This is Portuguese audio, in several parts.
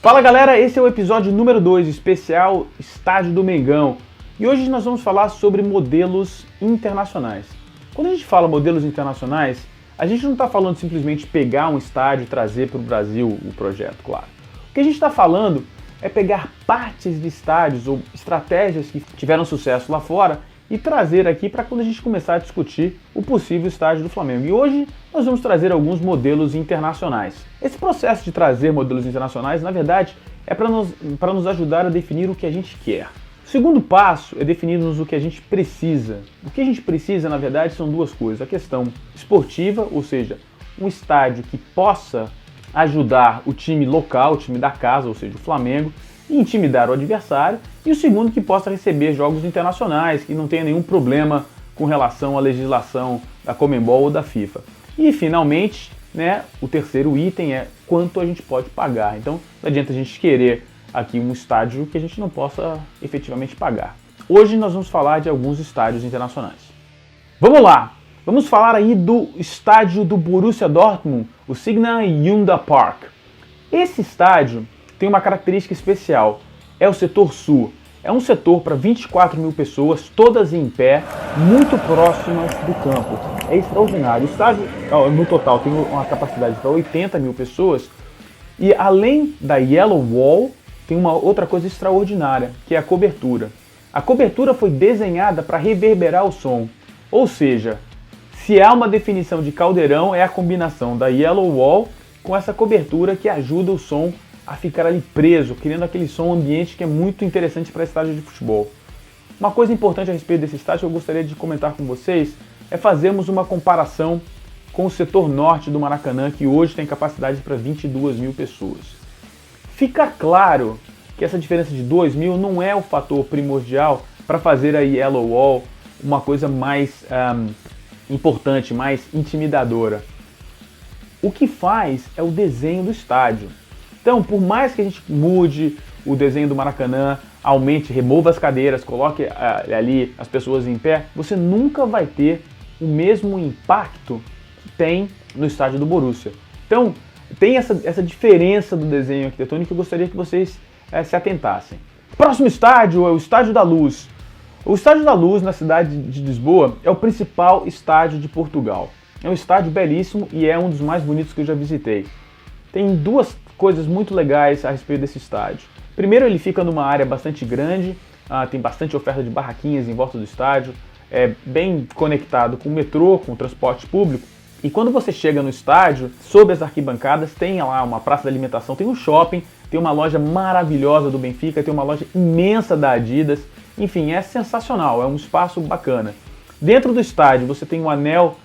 Fala galera, esse é o episódio número 2, especial Estádio do Mengão. E hoje nós vamos falar sobre modelos internacionais. Quando a gente fala modelos internacionais, a gente não está falando simplesmente de pegar um estádio e trazer para o Brasil o projeto, claro. O que a gente está falando é pegar partes de estádios ou estratégias que tiveram sucesso lá fora e trazer aqui para quando a gente começar a discutir o possível estádio do Flamengo. E hoje nós vamos trazer alguns modelos internacionais. Esse processo de trazer modelos internacionais, na verdade, é para nos ajudar a definir o que a gente quer. O segundo passo é definirmos o que a gente precisa. O que a gente precisa, na verdade, são duas coisas. A questão esportiva, ou seja, um estádio que possa ajudar o time local, o time da casa, ou seja, o Flamengo, e intimidar o adversário. E o segundo, que possa receber jogos internacionais, que não tenha nenhum problema com relação à legislação da Conmebol ou da FIFA. E, finalmente, o terceiro item é quanto a gente pode pagar. Então, não adianta a gente querer aqui um estádio que a gente não possa efetivamente pagar. Hoje nós vamos falar de alguns estádios internacionais. Vamos lá! Vamos falar aí do estádio do Borussia Dortmund, o Signal Iduna Park. Esse estádio tem uma característica especial, é o setor sul. É um setor para 24 mil pessoas, todas em pé, muito próximas do campo. É extraordinário. O estádio, no total, tem uma capacidade para 80 mil pessoas. E além da Yellow Wall, tem uma outra coisa extraordinária, que é a cobertura. A cobertura foi desenhada para reverberar o som. Ou seja, se há uma definição de caldeirão, é a combinação da Yellow Wall com essa cobertura que ajuda o som a ficar ali preso, criando aquele som ambiente que é muito interessante para estádio de futebol. Uma coisa importante a respeito desse estádio que eu gostaria de comentar com vocês é fazermos uma comparação com o setor norte do Maracanã, que hoje tem capacidade para 22 mil pessoas. Fica claro que essa diferença de 2 mil não é o fator primordial para fazer a Yellow Wall uma coisa mais importante, mais intimidadora. O que faz é o desenho do estádio. Então, por mais que a gente mude o desenho do Maracanã, aumente, remova as cadeiras, coloque ali as pessoas em pé, você nunca vai ter o mesmo impacto que tem no estádio do Borussia. Então, tem essa diferença do desenho arquitetônico que eu gostaria que vocês se atentassem. Próximo estádio é o Estádio da Luz. O Estádio da Luz, na cidade de Lisboa, é o principal estádio de Portugal. É um estádio belíssimo e é um dos mais bonitos que eu já visitei. Tem duas coisas muito legais a respeito desse estádio. Primeiro, ele fica numa área bastante grande, tem bastante oferta de barraquinhas em volta do estádio, é bem conectado com o metrô, com o transporte público. E quando você chega no estádio, sob as arquibancadas, tem lá uma praça de alimentação, tem um shopping, tem uma loja maravilhosa do Benfica, tem uma loja imensa da Adidas. Enfim, é sensacional, é um espaço bacana. Dentro do estádio você tem um anel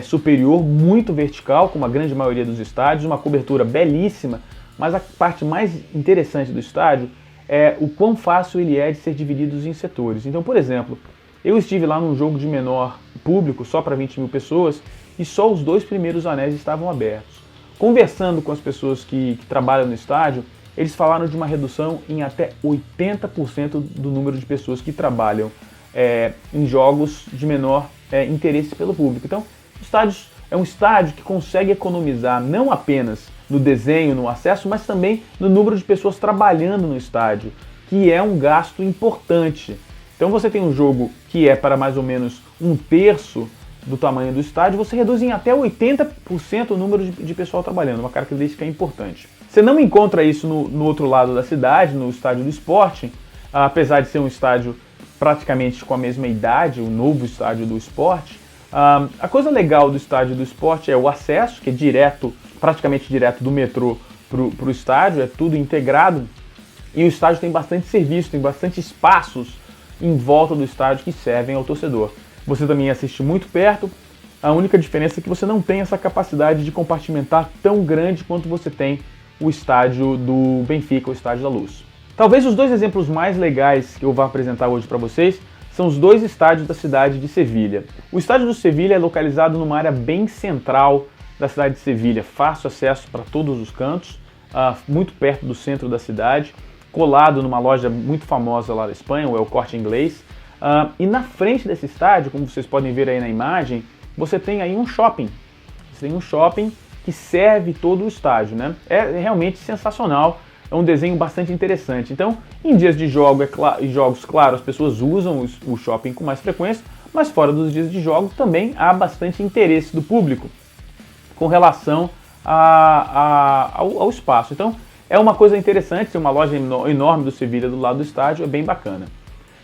superior muito vertical, como a grande maioria dos estádios, uma cobertura belíssima, mas a parte mais interessante do estádio é o quão fácil ele é de ser dividido em setores. Então, por exemplo, eu estive lá num jogo de menor público, só para 20 mil pessoas, e só os 2 primeiros anéis estavam abertos. Conversando com as pessoas que trabalham no estádio, eles falaram de uma redução em até 80% do número de pessoas que trabalham em jogos de menor interesse pelo público. Então, é um estádio que consegue economizar não apenas no desenho, no acesso, mas também no número de pessoas trabalhando no estádio, que é um gasto importante. Então você tem um jogo que é para mais ou menos 1/3 do tamanho do estádio, você reduz em até 80% o número de pessoal trabalhando, uma característica importante. Você não encontra isso no outro lado da cidade, no estádio do Sporting, apesar de ser um estádio praticamente com a mesma idade, o novo estádio do Sport. A coisa legal do estádio do Sport é o acesso, que é praticamente direto do metrô para o estádio, é tudo integrado, e o estádio tem bastante serviço, tem bastante espaços em volta do estádio que servem ao torcedor. Você também assiste muito perto, a única diferença é que você não tem essa capacidade de compartimentar tão grande quanto você tem o estádio do Benfica, o Estádio da Luz. Talvez os 2 exemplos mais legais que eu vou apresentar hoje para vocês são os 2 estádios da cidade de Sevilha. O estádio do Sevilha é localizado numa área bem central da cidade de Sevilha, fácil acesso para todos os cantos, muito perto do centro da cidade, colado numa loja muito famosa lá da Espanha, o El Corte Inglês. E na frente desse estádio, como vocês podem ver aí na imagem, você tem aí um shopping. Você tem um shopping que serve todo o estádio, né? É realmente sensacional. é um desenho bastante interessante. Então, em dias de jogos, claro, as pessoas usam o shopping com mais frequência, mas fora dos dias de jogo também há bastante interesse do público com relação ao espaço. Então, é uma coisa interessante, tem uma loja enorme do Sevilha do lado do estádio, é bem bacana.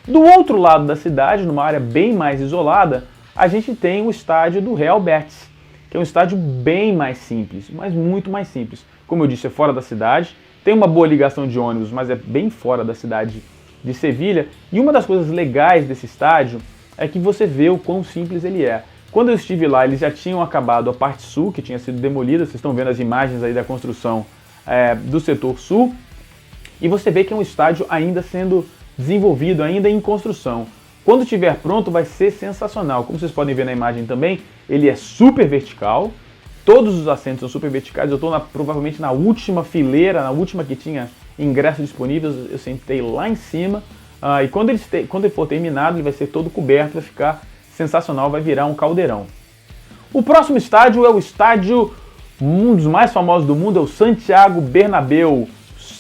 Do outro lado da cidade, numa área bem mais isolada, a gente tem o estádio do Real Betis, que é um estádio bem mais simples, mas muito mais simples. Como eu disse, é fora da cidade, tem uma boa ligação de ônibus, mas é bem fora da cidade de Sevilha. E uma das coisas legais desse estádio é que você vê o quão simples ele é. Quando eu estive lá, eles já tinham acabado a parte sul, que tinha sido demolida, vocês estão vendo as imagens aí da construção do setor sul, e você vê que é um estádio ainda sendo desenvolvido, ainda em construção. Quando estiver pronto vai ser sensacional. Como vocês podem ver na imagem também, ele é super vertical, todos os assentos são super verticais. Eu estou provavelmente na última fileira, na última que tinha ingresso disponível, eu sentei lá em cima, e quando ele for terminado ele vai ser todo coberto, vai ficar sensacional, vai virar um caldeirão. O próximo estádio é o estádio, um dos mais famosos do mundo, é o Santiago Bernabéu,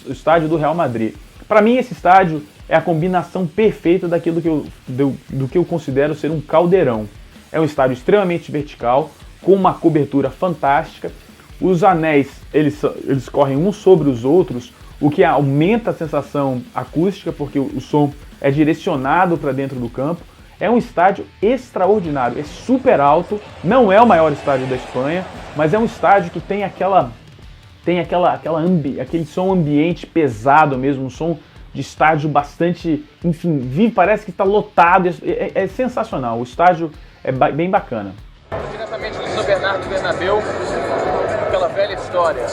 o estádio do Real Madrid. Para mim esse estádio é a combinação perfeita daquilo do que eu considero ser um caldeirão. É um estádio extremamente vertical, com uma cobertura fantástica. Os anéis, eles correm uns sobre os outros, o que aumenta a sensação acústica, porque o som é direcionado para dentro do campo. É um estádio extraordinário, é super alto, não é o maior estádio da Espanha, mas é um estádio que tem aquele som ambiente pesado mesmo, um som de estádio bastante, enfim, vivo, parece que está lotado, é sensacional, o estádio é bem bacana. Diretamente do São Bernardo Bernabéu, aquela velha história.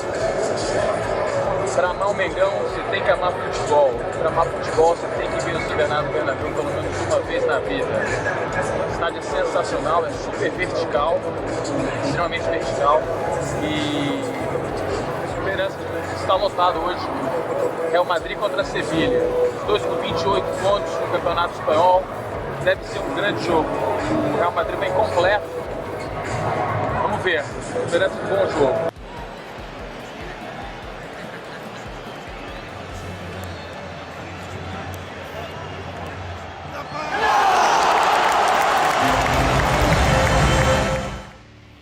Para amar o Mengão, você tem que amar futebol. Para amar futebol, você tem que vir no São Bernardo Bernabéu pelo menos uma vez na vida. O estádio é sensacional, é super vertical, extremamente vertical. E a esperança de estar lotado hoje. Real Madrid contra Sevilha. Os dois com 28 pontos no Campeonato Espanhol. Deve ser um grande jogo. O Real Madrid bem completo. Vamos ver. Esperança de um bom jogo.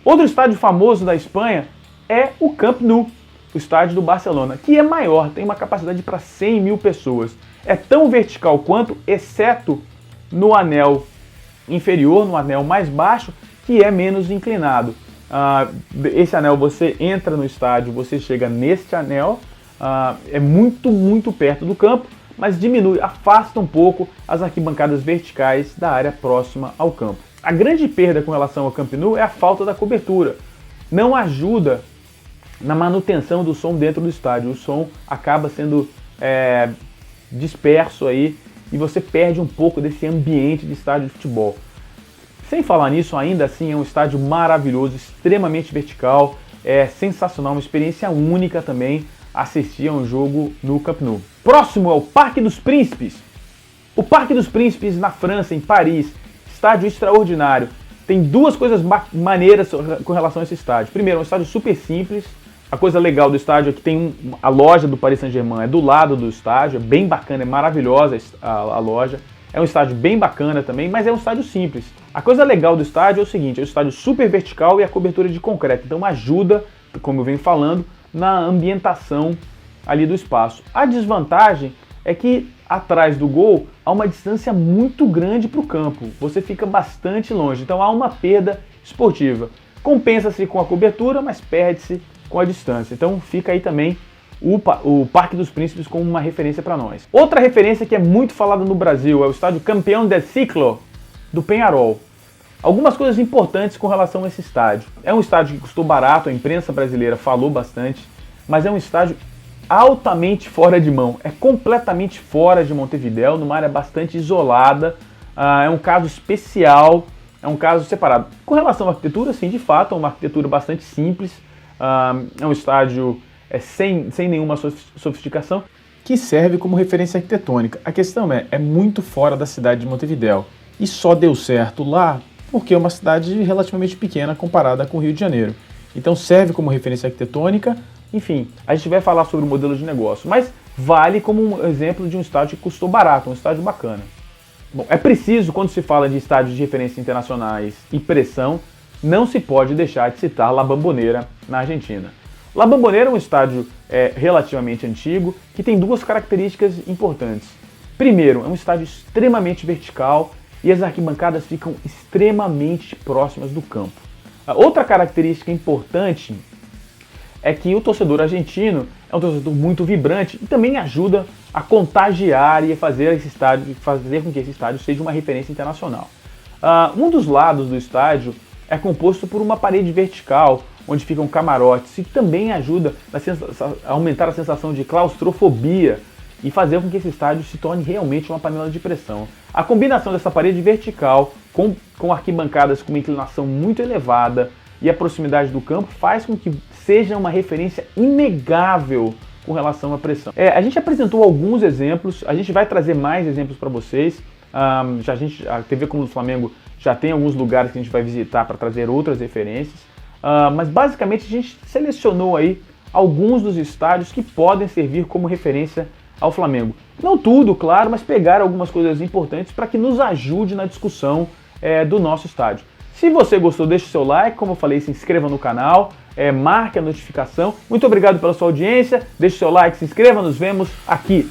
Outro estádio famoso da Espanha é o Camp Nou, o estádio do Barcelona, que é maior, tem uma capacidade para 100 mil pessoas. É tão vertical quanto, exceto no anel inferior, no anel mais baixo, que é menos inclinado. Esse anel, você entra no estádio, você chega neste anel, é muito perto do campo, mas diminui, afasta um pouco as arquibancadas verticais da área próxima ao campo. A grande perda com relação ao Camp Nou é a falta da cobertura. Não ajuda na manutenção do som dentro do estádio. O som acaba sendo disperso aí e você perde um pouco desse ambiente de estádio de futebol. Sem falar nisso, ainda assim é um estádio maravilhoso, extremamente vertical, é sensacional, uma experiência única também assistir a um jogo no Camp Nou. Próximo é o Parque dos Príncipes. O Parque dos Príncipes na França, em Paris, estádio extraordinário. Tem duas coisas maneiras com relação a esse estádio. Primeiro, é um estádio super simples. A coisa legal do estádio é que tem a loja do Paris Saint-Germain, é do lado do estádio, é bem bacana, é maravilhosa a loja. É um estádio bem bacana também, mas é um estádio simples. A coisa legal do estádio é o seguinte, é um estádio super vertical e a cobertura de concreto, então ajuda, como eu venho falando, na ambientação ali do espaço. A desvantagem é que atrás do gol há uma distância muito grande para o campo, você fica bastante longe, então há uma perda esportiva. Compensa-se com a cobertura, mas perde-se com a distância, então fica aí também o Parque dos Príncipes como uma referência para nós. Outra referência que é muito falada no Brasil é o estádio Campeão del Ciclo do Peñarol. Algumas coisas importantes com relação a esse estádio. É um estádio que custou barato, a imprensa brasileira falou bastante, mas é um estádio altamente fora de mão. É completamente fora de Montevidéu, numa área bastante isolada. É um caso especial, é um caso separado. Com relação à arquitetura, sim, de fato, é uma arquitetura bastante simples. É um estádio sem nenhuma sofisticação, que serve como referência arquitetônica. A questão é muito fora da cidade de Montevidéu. E só deu certo lá porque é uma cidade relativamente pequena comparada com o Rio de Janeiro. Então serve como referência arquitetônica, Enfim, a gente vai falar sobre o modelo de negócio, mas vale como um exemplo de um estádio que custou barato, um estádio bacana. Bom, é preciso, quando se fala de estádios de referência internacionais e pressão, não se pode deixar de citar La Bombonera, na Argentina. La Bombonera é um estádio relativamente antigo que tem duas características importantes. Primeiro, é um estádio extremamente vertical e as arquibancadas ficam extremamente próximas do campo. A outra característica importante é que o torcedor argentino é um torcedor muito vibrante e também ajuda a contagiar e a fazer com que esse estádio seja uma referência internacional. Um dos lados do estádio é composto por uma parede vertical, onde ficam camarotes, e que também ajuda a aumentar a sensação de claustrofobia e fazer com que esse estádio se torne realmente uma panela de pressão. A combinação dessa parede vertical com arquibancadas com uma inclinação muito elevada e a proximidade do campo faz com que seja uma referência inegável com relação à pressão. A gente apresentou alguns exemplos, a gente vai trazer mais exemplos para vocês. A TV Clube do Flamengo já tem alguns lugares que a gente vai visitar para trazer outras referências, mas basicamente a gente selecionou aí alguns dos estádios que podem servir como referência ao Flamengo. Não tudo, claro, mas pegar algumas coisas importantes para que nos ajude na discussão do nosso estádio. Se você gostou, deixe o seu like, como eu falei, se inscreva no canal, marque a notificação. Muito obrigado pela sua audiência, deixe o seu like, se inscreva, nos vemos aqui.